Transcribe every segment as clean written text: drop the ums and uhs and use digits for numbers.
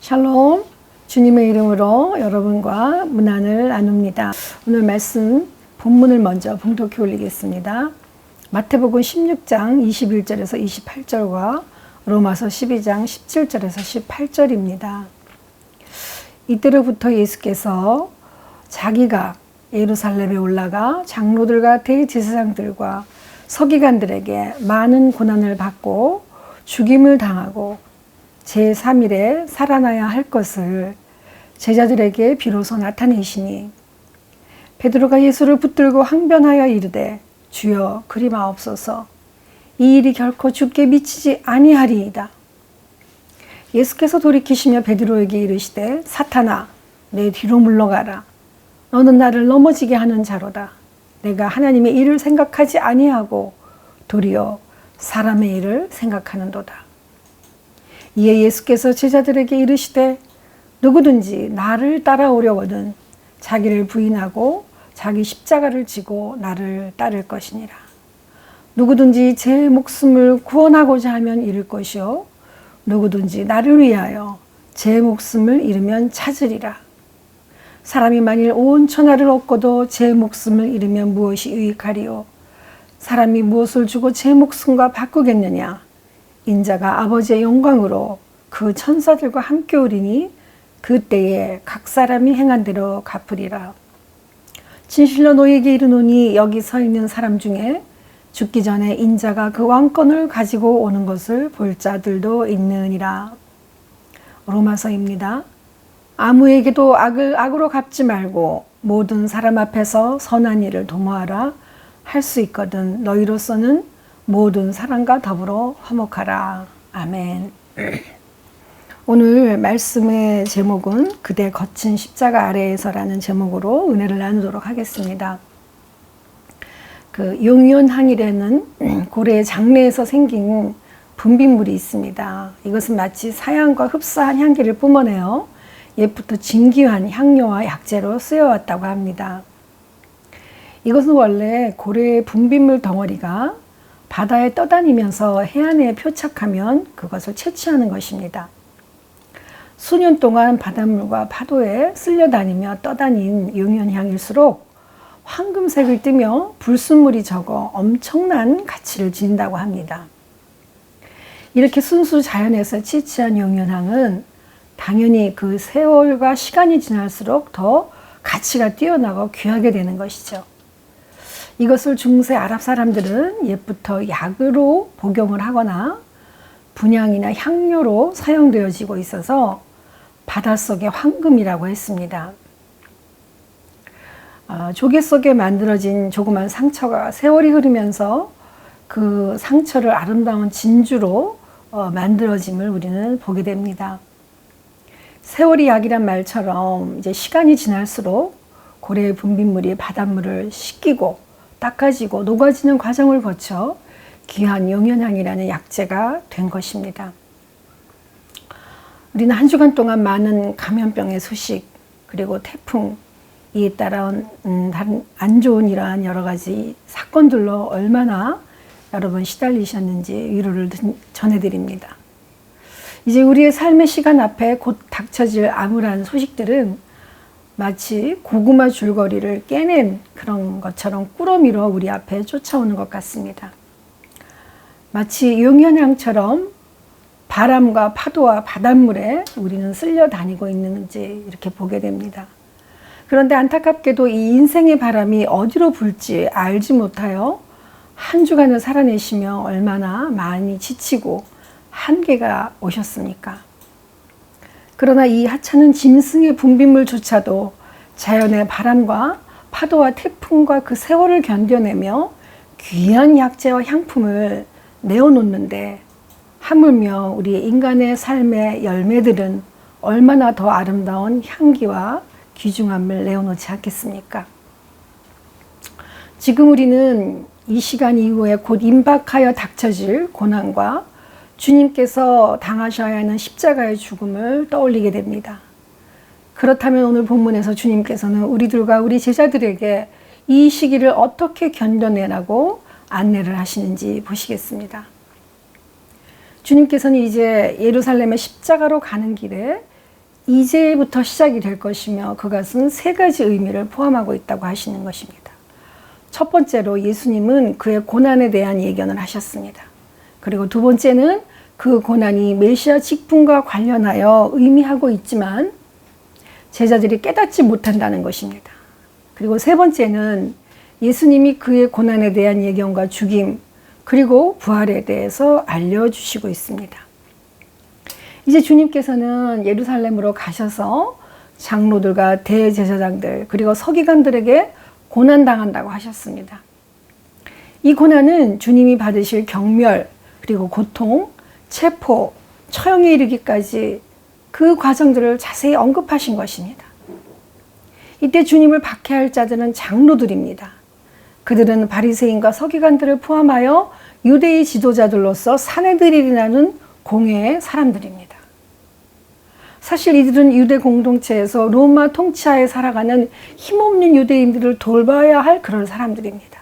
샬롬, 주님의 이름으로 여러분과 문안을 나눕니다. 오늘 말씀 본문을 먼저 봉독해 올리겠습니다. 마태복음 16장 21절에서 28절과 로마서 12장 17절에서 18절입니다. 이때로부터 예수께서 자기가 예루살렘에 올라가 장로들과 대제사장들과 서기관들에게 많은 고난을 받고 죽임을 당하고 제3일에 살아나야 할 것을 제자들에게 비로소 나타내시니 베드로가 예수를 붙들고 항변하여 이르되 주여 그리 마옵소서 이 일이 결코 주께 미치지 아니하리이다. 예수께서 돌이키시며 베드로에게 이르시되 사탄아 내 뒤로 물러가라. 너는 나를 넘어지게 하는 자로다. 내가 하나님의 일을 생각하지 아니하고 도리어 사람의 일을 생각하는도다. 이에 예수께서 제자들에게 이르시되 누구든지 나를 따라오려거든 자기를 부인하고 자기 십자가를 지고 나를 따를 것이니라. 누구든지 제 목숨을 구원하고자 하면 잃을 것이요 누구든지 나를 위하여 제 목숨을 잃으면 찾으리라. 사람이 만일 온 천하를 얻고도 제 목숨을 잃으면 무엇이 유익하리요? 사람이 무엇을 주고 제 목숨과 바꾸겠느냐? 인자가 아버지의 영광으로 그 천사들과 함께 오리니 그때에 각 사람이 행한 대로 갚으리라. 진실로 너희에게 이르노니 여기 서 있는 사람 중에 죽기 전에 인자가 그 왕권을 가지고 오는 것을 볼 자들도 있느니라. 로마서입니다. 아무에게도 악을 악으로 갚지 말고 모든 사람 앞에서 선한 일을 도모하라. 할 수 있거든 너희로서는 모든 사람과 더불어 화목하라. 아멘. 오늘 말씀의 제목은 그대 거친 십자가 아래에서라는 제목으로 은혜를 나누도록 하겠습니다. 그 용연항이라는 고래의 장내에서 생긴 분비물이 있습니다. 이것은 마치 사향과 흡사한 향기를 뿜어내어 옛부터 진귀한 향료와 약재로 쓰여왔다고 합니다. 이것은 원래 고래의 분비물 덩어리가 바다에 떠다니면서 해안에 표착하면 그것을 채취하는 것입니다. 수년 동안 바닷물과 파도에 쓸려다니며 떠다닌 용연향일수록 황금색을 띠며 불순물이 적어 엄청난 가치를 지닌다고 합니다. 이렇게 순수 자연에서 채취한 용연향은 당연히 그 세월과 시간이 지날수록 더 가치가 뛰어나고 귀하게 되는 것이죠. 이것을 중세 아랍 사람들은 옛부터 약으로 복용을 하거나 분향이나 향료로 사용되어지고 있어서 바닷속의 황금이라고 했습니다. 조개 속에 만들어진 조그만 상처가 세월이 흐르면서 그 상처를 아름다운 진주로 만들어짐을 우리는 보게 됩니다. 세월이 약이란 말처럼 이제 시간이 지날수록 고래의 분비물이 바닷물을 씻기고 닦아지고 녹아지는 과정을 거쳐 귀한 용연향이라는 약재가 된 것입니다. 우리는 한 주간 동안 많은 감염병의 소식 그리고 태풍 이에 따라온 다른 안 좋은 이러한 여러 가지 사건들로 얼마나 여러분 시달리셨는지 위로를 전해드립니다. 이제 우리의 삶의 시간 앞에 곧 닥쳐질 암울한 소식들은 마치 고구마 줄거리를 깨낸 그런 것처럼 꾸러미로 우리 앞에 쫓아오는 것 같습니다. 마치 용연향처럼 바람과 파도와 바닷물에 우리는 쓸려 다니고 있는지 이렇게 보게 됩니다. 그런데 안타깝게도 이 인생의 바람이 어디로 불지 알지 못하여 한 주간을 살아내시며 얼마나 많이 지치고 한계가 오셨습니까? 그러나 이 하찮은 짐승의 분비물조차도 자연의 바람과 파도와 태풍과 그 세월을 견뎌내며 귀한 약재와 향품을 내어놓는데 하물며 우리 인간의 삶의 열매들은 얼마나 더 아름다운 향기와 귀중함을 내어놓지 않겠습니까? 지금 우리는 이 시간 이후에 곧 임박하여 닥쳐질 고난과 주님께서 당하셔야 하는 십자가의 죽음을 떠올리게 됩니다. 그렇다면 오늘 본문에서 주님께서는 우리들과 우리 제자들에게 이 시기를 어떻게 견뎌내라고 안내를 하시는지 보시겠습니다. 주님께서는 이제 예루살렘의 십자가로 가는 길에 이제부터 시작이 될 것이며 그것은 세 가지 의미를 포함하고 있다고 하시는 것입니다. 첫 번째로 예수님은 그의 고난에 대한 예견을 하셨습니다. 그리고 두 번째는 그 고난이 메시아 직분과 관련하여 의미하고 있지만 제자들이 깨닫지 못한다는 것입니다. 그리고 세 번째는 예수님이 그의 고난에 대한 예견과 죽임 그리고 부활에 대해서 알려주시고 있습니다. 이제 주님께서는 예루살렘으로 가셔서 장로들과 대제사장들 그리고 서기관들에게 고난당한다고 하셨습니다. 이 고난은 주님이 받으실 경멸 그리고 고통, 체포, 처형에 이르기까지 그 과정들을 자세히 언급하신 것입니다. 이때 주님을 박해할 자들은 장로들입니다. 그들은 바리새인과 서기관들을 포함하여 유대의 지도자들로서 사내들이라는 공회의 사람들입니다. 사실 이들은 유대 공동체에서 로마 통치하에 살아가는 힘없는 유대인들을 돌봐야 할 그런 사람들입니다.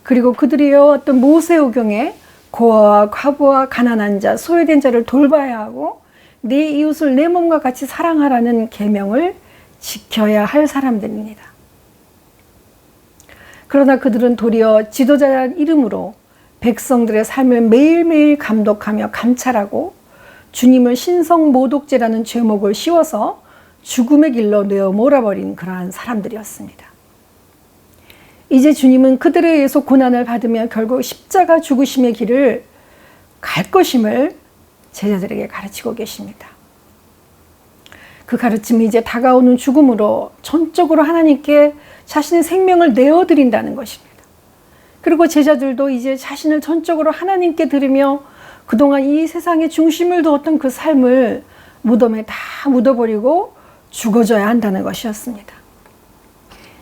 그리고 그들이 어떤 모세오경에 고아와 과부와 가난한 자, 소외된 자를 돌봐야 하고 내 이웃을 내 몸과 같이 사랑하라는 계명을 지켜야 할 사람들입니다. 그러나 그들은 도리어 지도자라는 이름으로 백성들의 삶을 매일매일 감독하며 감찰하고 주님을 신성모독죄라는 죄목을 씌워서 죽음의 길로 내어 몰아버린 그러한 사람들이었습니다. 이제 주님은 그들에 의해서 고난을 받으며 결국 십자가 죽으심의 길을 갈 것임을 제자들에게 가르치고 계십니다. 그 가르침이 이제 다가오는 죽음으로 전적으로 하나님께 자신의 생명을 내어드린다는 것입니다. 그리고 제자들도 이제 자신을 전적으로 하나님께 드리며 그동안 이 세상의 중심을 두었던 그 삶을 무덤에 다 묻어버리고 죽어져야 한다는 것이었습니다.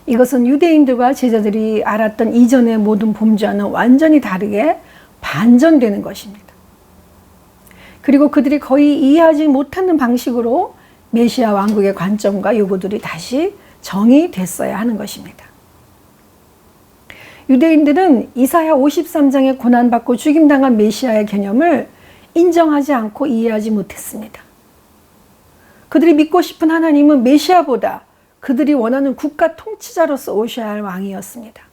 이것은 유대인들과 제자들이 알았던 이전의 모든 범죄와는 완전히 다르게 반전되는 것입니다. 그리고 그들이 거의 이해하지 못하는 방식으로 메시아 왕국의 관점과 요구들이 다시 정의됐어야 하는 것입니다. 유대인들은 이사야 53장에 고난받고 죽임당한 메시아의 개념을 인정하지 않고 이해하지 못했습니다. 그들이 믿고 싶은 하나님은 메시아보다 그들이 원하는 국가 통치자로서 오셔야 할 왕이었습니다.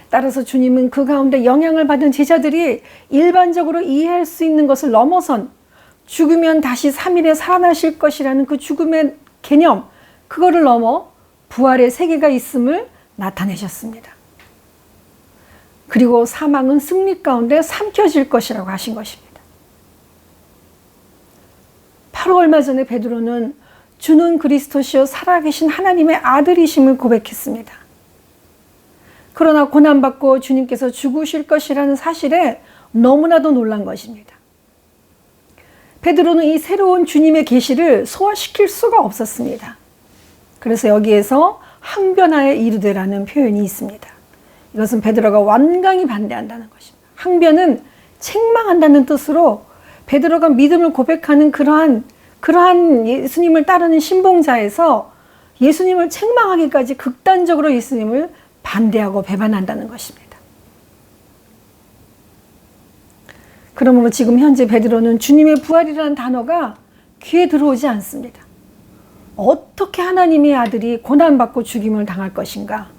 따라서 주님은 그 가운데 영향을 받은 제자들이 일반적으로 이해할 수 있는 것을 넘어선 죽으면 다시 3일에 살아나실 것이라는 그 죽음의 개념, 그거를 넘어 부활의 세계가 있음을 나타내셨습니다. 그리고 사망은 승리 가운데 삼켜질 것이라고 하신 것입니다. 바로 얼마 전에 베드로는 주는 그리스도시요 살아계신 하나님의 아들이심을 고백했습니다. 그러나 고난받고 주님께서 죽으실 것이라는 사실에 너무나도 놀란 것입니다. 베드로는 이 새로운 주님의 계시를 소화시킬 수가 없었습니다. 그래서 여기에서 항변하에 이르되라는 표현이 있습니다. 이것은 베드로가 완강히 반대한다는 것입니다. 항변은 책망한다는 뜻으로 베드로가 믿음을 고백하는 그러한 예수님을 따르는 신봉자에서 예수님을 책망하기까지 극단적으로 예수님을 반대하고 배반한다는 것입니다. 그러므로 지금 현재 베드로는 주님의 부활이라는 단어가 귀에 들어오지 않습니다. 어떻게 하나님의 아들이 고난받고 죽임을 당할 것인가?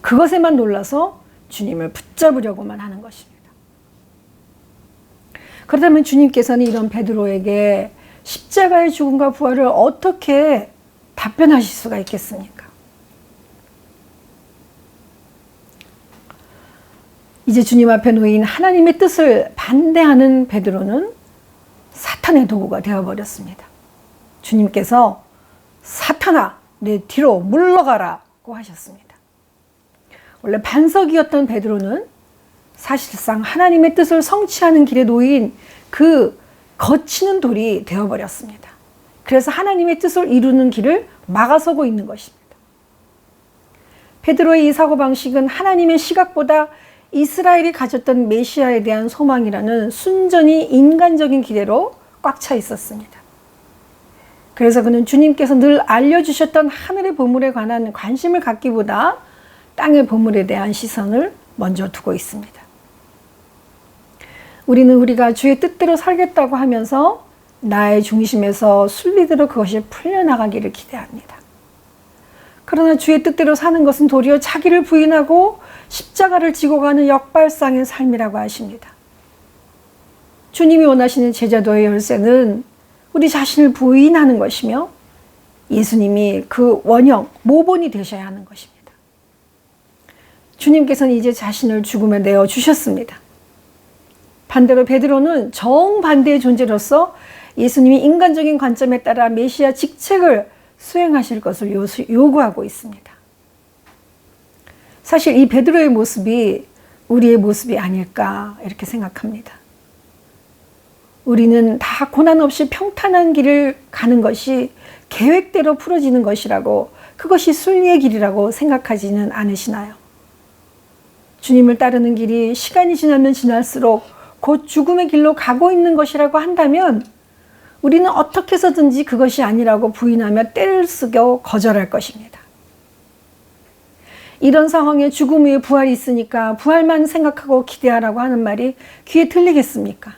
그것에만 놀라서 주님을 붙잡으려고만 하는 것입니다. 그렇다면 주님께서는 이런 베드로에게 십자가의 죽음과 부활을 어떻게 답변하실 수가 있겠습니까? 이제 주님 앞에 놓인 하나님의 뜻을 반대하는 베드로는 사탄의 도구가 되어버렸습니다. 주님께서 사탄아, 내 뒤로 물러가라고 하셨습니다. 원래 반석이었던 베드로는 사실상 하나님의 뜻을 성취하는 길에 놓인 그 거치는 돌이 되어버렸습니다. 그래서 하나님의 뜻을 이루는 길을 막아서고 있는 것입니다. 베드로의 이 사고방식은 하나님의 시각보다 이스라엘이 가졌던 메시아에 대한 소망이라는 순전히 인간적인 기대로 꽉 차 있었습니다. 그래서 그는 주님께서 늘 알려주셨던 하늘의 보물에 관한 관심을 갖기보다 땅의 보물에 대한 시선을 먼저 두고 있습니다. 우리는 우리가 주의 뜻대로 살겠다고 하면서 나의 중심에서 순리대로 그것이 풀려나가기를 기대합니다. 그러나 주의 뜻대로 사는 것은 도리어 자기를 부인하고 십자가를 지고 가는 역발상의 삶이라고 하십니다. 주님이 원하시는 제자도의 열쇠는 우리 자신을 부인하는 것이며 예수님이 그 원형, 모본이 되셔야 하는 것입니다. 주님께서는 이제 자신을 죽음에 내어 주셨습니다. 반대로 베드로는 정반대의 존재로서 예수님이 인간적인 관점에 따라 메시아 직책을 수행하실 것을 요구하고 있습니다. 사실 이 베드로의 모습이 우리의 모습이 아닐까 이렇게 생각합니다. 우리는 다 고난 없이 평탄한 길을 가는 것이 계획대로 풀어지는 것이라고, 그것이 순리의 길이라고 생각하지는 않으시나요? 주님을 따르는 길이 시간이 지나면 지날수록 곧 죽음의 길로 가고 있는 것이라고 한다면 우리는 어떻게 해서든지 그것이 아니라고 부인하며 떼를 쓰고 거절할 것입니다. 이런 상황에 죽음 후에 부활이 있으니까 부활만 생각하고 기대하라고 하는 말이 귀에 들리겠습니까?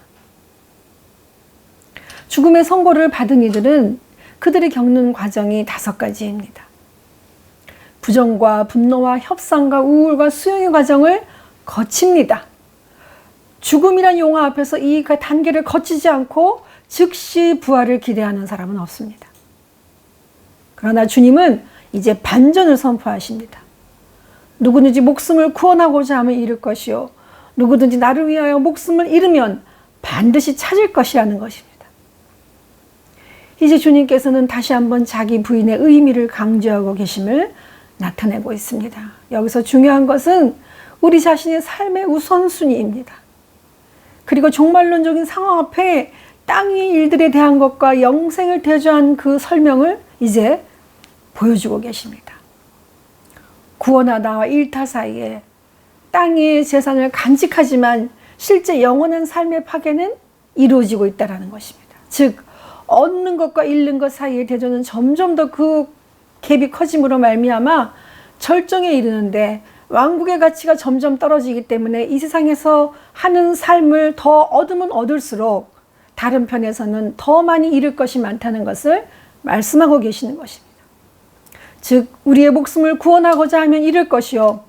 죽음의 선고를 받은 이들은 그들이 겪는 과정이 5가지입니다. 부정과 분노와 협상과 우울과 수용의 과정을 거칩니다. 죽음이란 용어 앞에서 이 단계를 거치지 않고 즉시 부활을 기대하는 사람은 없습니다. 그러나 주님은 이제 반전을 선포하십니다. 누구든지 목숨을 구원하고자 하면 잃을 것이요, 누구든지 나를 위하여 목숨을 잃으면 반드시 찾을 것이라는 것입니다. 이제 주님께서는 다시 한번 자기 부인의 의미를 강조하고 계심을 나타내고 있습니다. 여기서 중요한 것은 우리 자신의 삶의 우선순위입니다. 그리고 종말론적인 상황 앞에 땅 위 일들에 대한 것과 영생을 대조한 그 설명을 이제 보여주고 계십니다. 구원하다와 일타 사이에 땅의 재산을 간직하지만 실제 영원한 삶의 파괴는 이루어지고 있다는 것입니다. 즉 얻는 것과 잃는 것 사이의 대조는 점점 더 그 갭이 커짐으로 말미암아 절정에 이르는데 왕국의 가치가 점점 떨어지기 때문에 이 세상에서 하는 삶을 더 얻으면 얻을수록 다른 편에서는 더 많이 잃을 것이 많다는 것을 말씀하고 계시는 것입니다. 즉 우리의 목숨을 구원하고자 하면 잃을 것이요,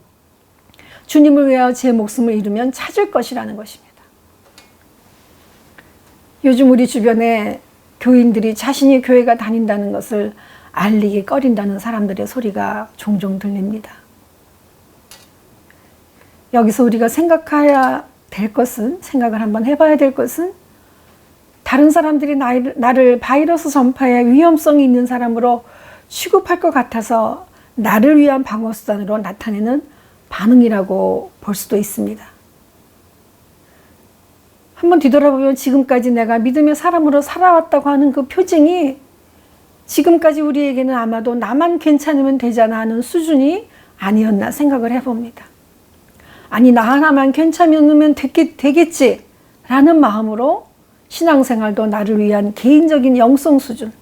주님을 위하여 제 목숨을 잃으면 찾을 것이라는 것입니다. 요즘 우리 주변에 교인들이 자신이 교회가 다닌다는 것을 알리기 꺼린다는 사람들의 소리가 종종 들립니다. 여기서 우리가 생각해야 될 것은, 생각을 한번 해봐야 될 것은, 다른 사람들이 나를 바이러스 전파에 위험성이 있는 사람으로 취급할 것 같아서 나를 위한 방어수단으로 나타내는 반응이라고 볼 수도 있습니다. 한번 뒤돌아보면 지금까지 내가 믿음의 사람으로 살아왔다고 하는 그 표징이 지금까지 우리에게는 아마도 나만 괜찮으면 되잖아 하는 수준이 아니었나 생각을 해봅니다. 아니 나 하나만 괜찮으면 되겠지 라는 마음으로 신앙생활도 나를 위한 개인적인 영성 수준,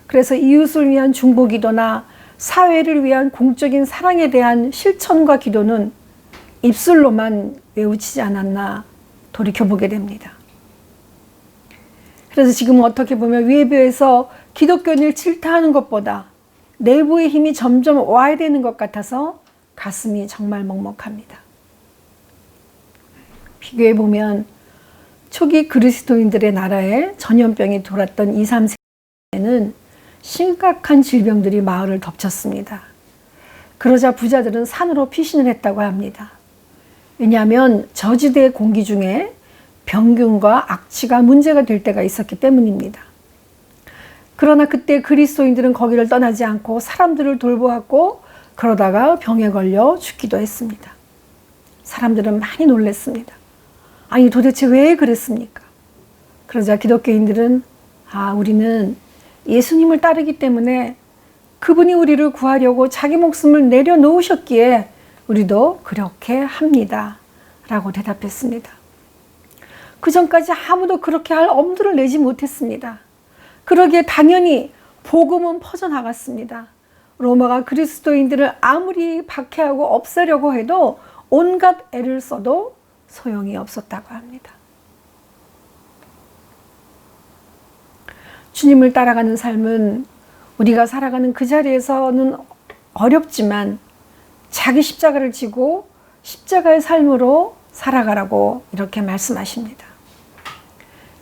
그래서 이웃을 위한 중보기도나 사회를 위한 공적인 사랑에 대한 실천과 기도는 입술로만 외우치지 않았나 돌이켜보게 됩니다. 그래서 지금 어떻게 보면 외부에서 기독교인을 질타하는 것보다 내부의 힘이 점점 와야 되는 것 같아서 가슴이 정말 먹먹합니다. 비교해보면 초기 그리스도인들의 나라에 전염병이 돌았던 2, 3세기에는 심각한 질병들이 마을을 덮쳤습니다. 그러자 부자들은 산으로 피신을 했다고 합니다. 왜냐하면 저지대의 공기 중에 병균과 악취가 문제가 될 때가 있었기 때문입니다. 그러나 그때 그리스도인들은 거기를 떠나지 않고 사람들을 돌보았고 그러다가 병에 걸려 죽기도 했습니다. 사람들은 많이 놀랐습니다. 아니 도대체 왜 그랬습니까? 그러자 기독교인들은 우리는 예수님을 따르기 때문에 그분이 우리를 구하려고 자기 목숨을 내려놓으셨기에 우리도 그렇게 합니다 라고 대답했습니다. 그 전까지 아무도 그렇게 할 엄두를 내지 못했습니다. 그러기에 당연히 복음은 퍼져나갔습니다. 로마가 그리스도인들을 아무리 박해하고 없애려고 해도 온갖 애를 써도 소용이 없었다고 합니다. 주님을 따라가는 삶은 우리가 살아가는 그 자리에서는 어렵지만 자기 십자가를 지고 십자가의 삶으로 살아가라고 이렇게 말씀하십니다.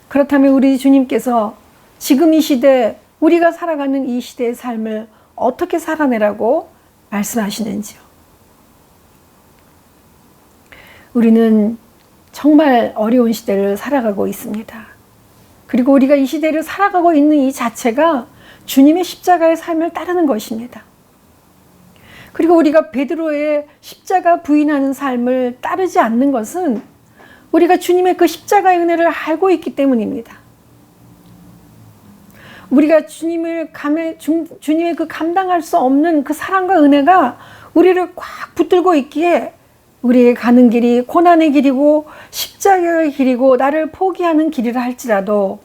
그렇다면 우리 주님께서 지금 이 시대, 우리가 살아가는 이 시대의 삶을 어떻게 살아내라고 말씀하시는지요? 우리는 정말 어려운 시대를 살아가고 있습니다. 그리고 우리가 이 시대를 살아가고 있는 이 자체가 주님의 십자가의 삶을 따르는 것입니다. 그리고 우리가 베드로의 십자가 부인하는 삶을 따르지 않는 것은 우리가 주님의 그 십자가의 은혜를 알고 있기 때문입니다. 우리가 주님의 그 감당할 수 없는 그 사랑과 은혜가 우리를 꽉 붙들고 있기에 우리의 가는 길이 고난의 길이고 십자가의 길이고 나를 포기하는 길이라 할지라도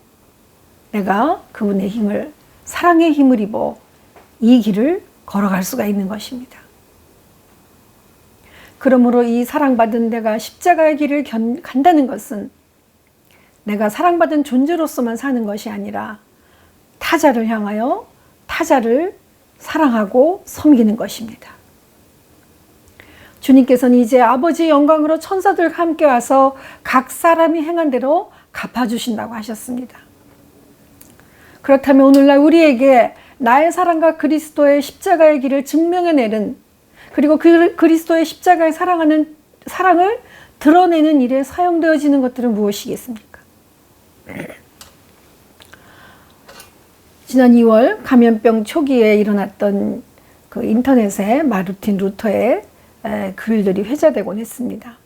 내가 그분의 힘을, 사랑의 힘을 입어 이 길을 걸어갈 수가 있는 것입니다. 그러므로 이 사랑받은 내가 십자가의 길을 간다는 것은 내가 사랑받은 존재로서만 사는 것이 아니라 타자를 향하여 타자를 사랑하고 섬기는 것입니다. 주님께서는 이제 아버지의 영광으로 천사들과 함께 와서 각 사람이 행한 대로 갚아주신다고 하셨습니다. 그렇다면 오늘날 우리에게 나의 사랑과 그리스도의 십자가의 길을 증명해내는, 그리고 그리스도의 십자가의 사랑을 드러내는 일에 사용되어지는 것들은 무엇이겠습니까? 지난 2월 감염병 초기에 일어났던 그 인터넷에 마르틴 루터의 글들이 회자되곤 했습니다.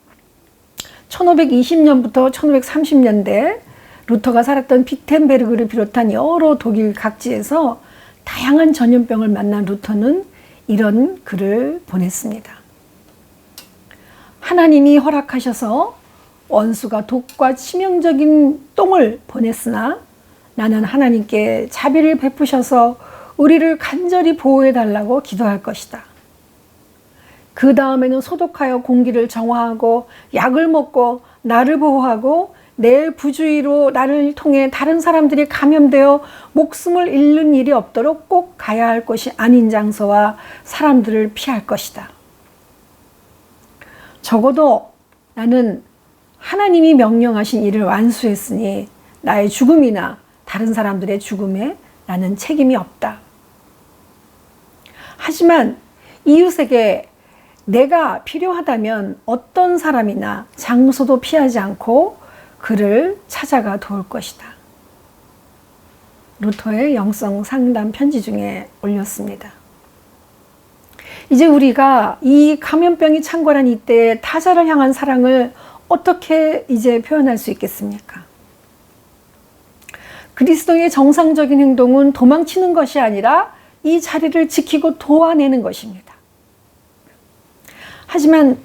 1520년부터 1530년대 루터가 살았던 비텐베르그를 비롯한 여러 독일 각지에서 다양한 전염병을 만난 루터는 이런 글을 보냈습니다. 하나님이 허락하셔서 원수가 독과 치명적인 똥을 보냈으나 나는 하나님께 자비를 베푸셔서 우리를 간절히 보호해 달라고 기도할 것이다. 그 다음에는 소독하여 공기를 정화하고 약을 먹고 나를 보호하고 내 부주의로 나를 통해 다른 사람들이 감염되어 목숨을 잃는 일이 없도록 꼭 가야 할 곳이 아닌 장소와 사람들을 피할 것이다. 적어도 나는 하나님이 명령하신 일을 완수했으니 나의 죽음이나 다른 사람들의 죽음에 나는 책임이 없다. 하지만 이웃에게 내가 필요하다면 어떤 사람이나 장소도 피하지 않고 그를 찾아가 도울 것이다. 루터의 영성 상담 편지 중에 올렸습니다. 이제 우리가 이 감염병이 창궐한 이때에 타자를 향한 사랑을 어떻게 이제 표현할 수 있겠습니까? 그리스도의 정상적인 행동은 도망치는 것이 아니라 이 자리를 지키고 도와내는 것입니다. 하지만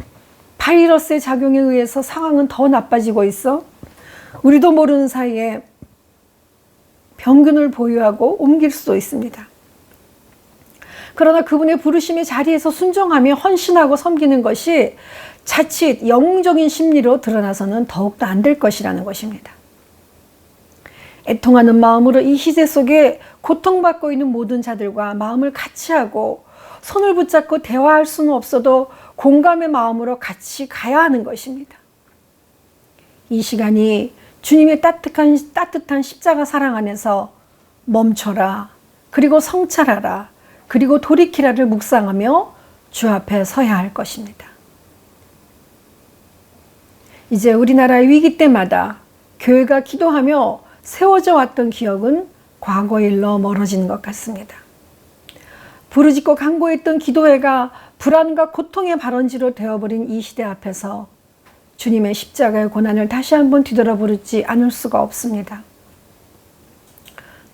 바이러스의 작용에 의해서 상황은 더 나빠지고 있어 우리도 모르는 사이에 병균을 보유하고 옮길 수도 있습니다. 그러나 그분의 부르심의 자리에서 순종하며 헌신하고 섬기는 것이 자칫 영웅적인 심리로 드러나서는 더욱더 안 될 것이라는 것입니다. 애통하는 마음으로 이 시대 속에 고통받고 있는 모든 자들과 마음을 같이 하고 손을 붙잡고 대화할 수는 없어도 공감의 마음으로 같이 가야 하는 것입니다. 이 시간이 주님의 따뜻한 십자가 사랑 안에서 멈춰라, 그리고 성찰하라, 그리고 돌이키라를 묵상하며 주 앞에 서야 할 것입니다. 이제 우리나라의 위기 때마다 교회가 기도하며 세워져 왔던 기억은 과거 일로 멀어지는 것 같습니다. 부르짖고 간구했던 기도회가 불안과 고통의 발원지로 되어버린 이 시대 앞에서 주님의 십자가의 고난을 다시 한번 뒤돌아보지 않을 수가 없습니다.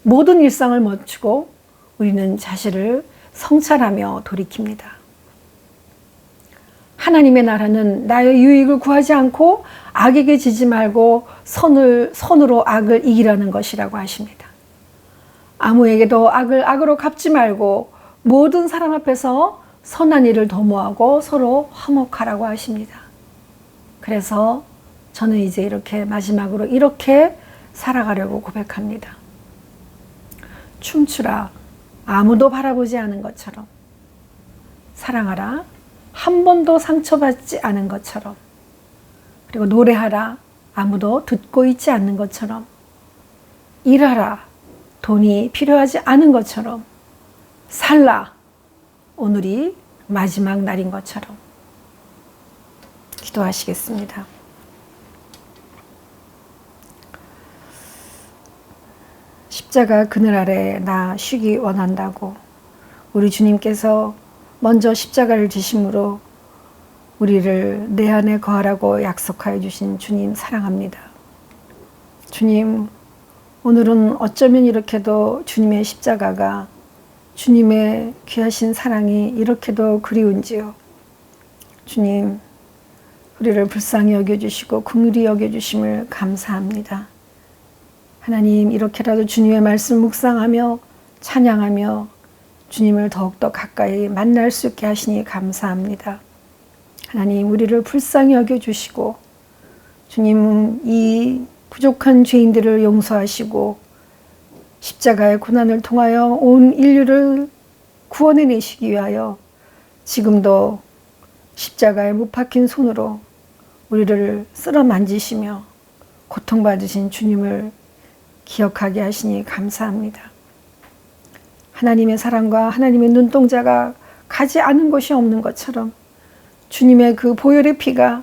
모든 일상을 멈추고 우리는 자신을 성찰하며 돌이킵니다. 하나님의 나라는 나의 유익을 구하지 않고 악에게 지지 말고 선으로 악을 이기라는 것이라고 하십니다. 아무에게도 악을 악으로 갚지 말고 모든 사람 앞에서 선한 일을 도모하고 서로 화목하라고 하십니다. 그래서 저는 이제 이렇게 마지막으로 이렇게 살아가려고 고백합니다. 춤추라. 아무도 바라보지 않은 것처럼. 사랑하라. 한 번도 상처받지 않은 것처럼. 그리고 노래하라. 아무도 듣고 있지 않는 것처럼. 일하라. 돈이 필요하지 않은 것처럼. 살라. 오늘이 마지막 날인 것처럼. 기도하시겠습니다. 십자가 그늘 아래 나 쉬기 원한다고 우리 주님께서 먼저 십자가를 지심으로 우리를 내 안에 거하라고 약속하여 주신 주님 사랑합니다. 주님, 오늘은 어쩌면 이렇게도 주님의 십자가가 주님의 귀하신 사랑이 이렇게도 그리운지요. 주님, 우리를 불쌍히 여겨주시고 긍휼히 여겨주심을 감사합니다. 하나님, 이렇게라도 주님의 말씀 묵상하며 찬양하며 주님을 더욱더 가까이 만날 수 있게 하시니 감사합니다. 하나님, 우리를 불쌍히 여겨주시고 주님, 이 부족한 죄인들을 용서하시고 십자가의 고난을 통하여 온 인류를 구원해내시기 위하여 지금도 십자가에 못 박힌 손으로 우리를 쓸어 만지시며 고통받으신 주님을 기억하게 하시니 감사합니다. 하나님의 사랑과 하나님의 눈동자가 가지 않은 곳이 없는 것처럼 주님의 그 보혈의 피가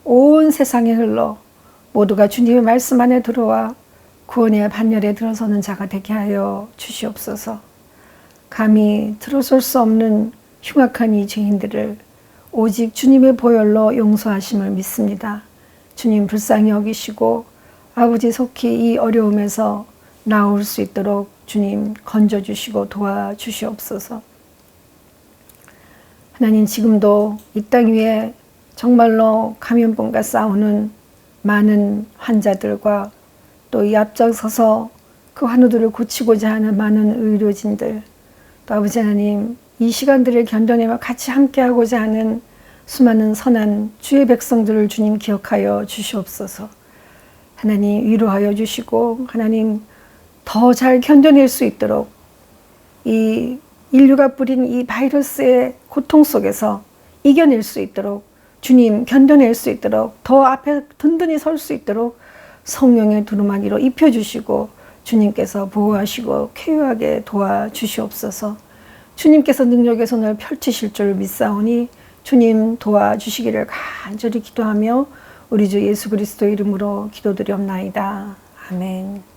온 세상에 흘러 모두가 주님의 말씀 안에 들어와 구원의 반열에 들어서는 자가 되게 하여 주시옵소서. 감히 들어설 수 없는 흉악한 이 죄인들을 오직 주님의 보혈로 용서하심을 믿습니다. 주님 불쌍히 여기시고 아버지 속히 이 어려움에서 나올 수 있도록 주님 건져주시고 도와주시옵소서. 하나님, 지금도 이 땅 위에 정말로 감염병과 싸우는 많은 환자들과 또 이 앞장서서 그 환우들을 고치고자 하는 많은 의료진들, 또 아버지 하나님, 이 시간들을 견뎌내며 같이 함께하고자 하는 수많은 선한 주의 백성들을 주님 기억하여 주시옵소서. 하나님 위로하여 주시고 하나님 더 잘 견뎌낼 수 있도록 이 인류가 뿌린 이 바이러스의 고통 속에서 이겨낼 수 있도록 주님 견뎌낼 수 있도록 더 앞에 든든히 설 수 있도록 성령의 두루마기로 입혀주시고 주님께서 보호하시고 쾌유하게 도와주시옵소서. 주님께서 능력의 손을 펼치실 줄 믿사오니 주님 도와주시기를 간절히 기도하며 우리 주 예수 그리스도 이름으로 기도드리옵나이다. 아멘.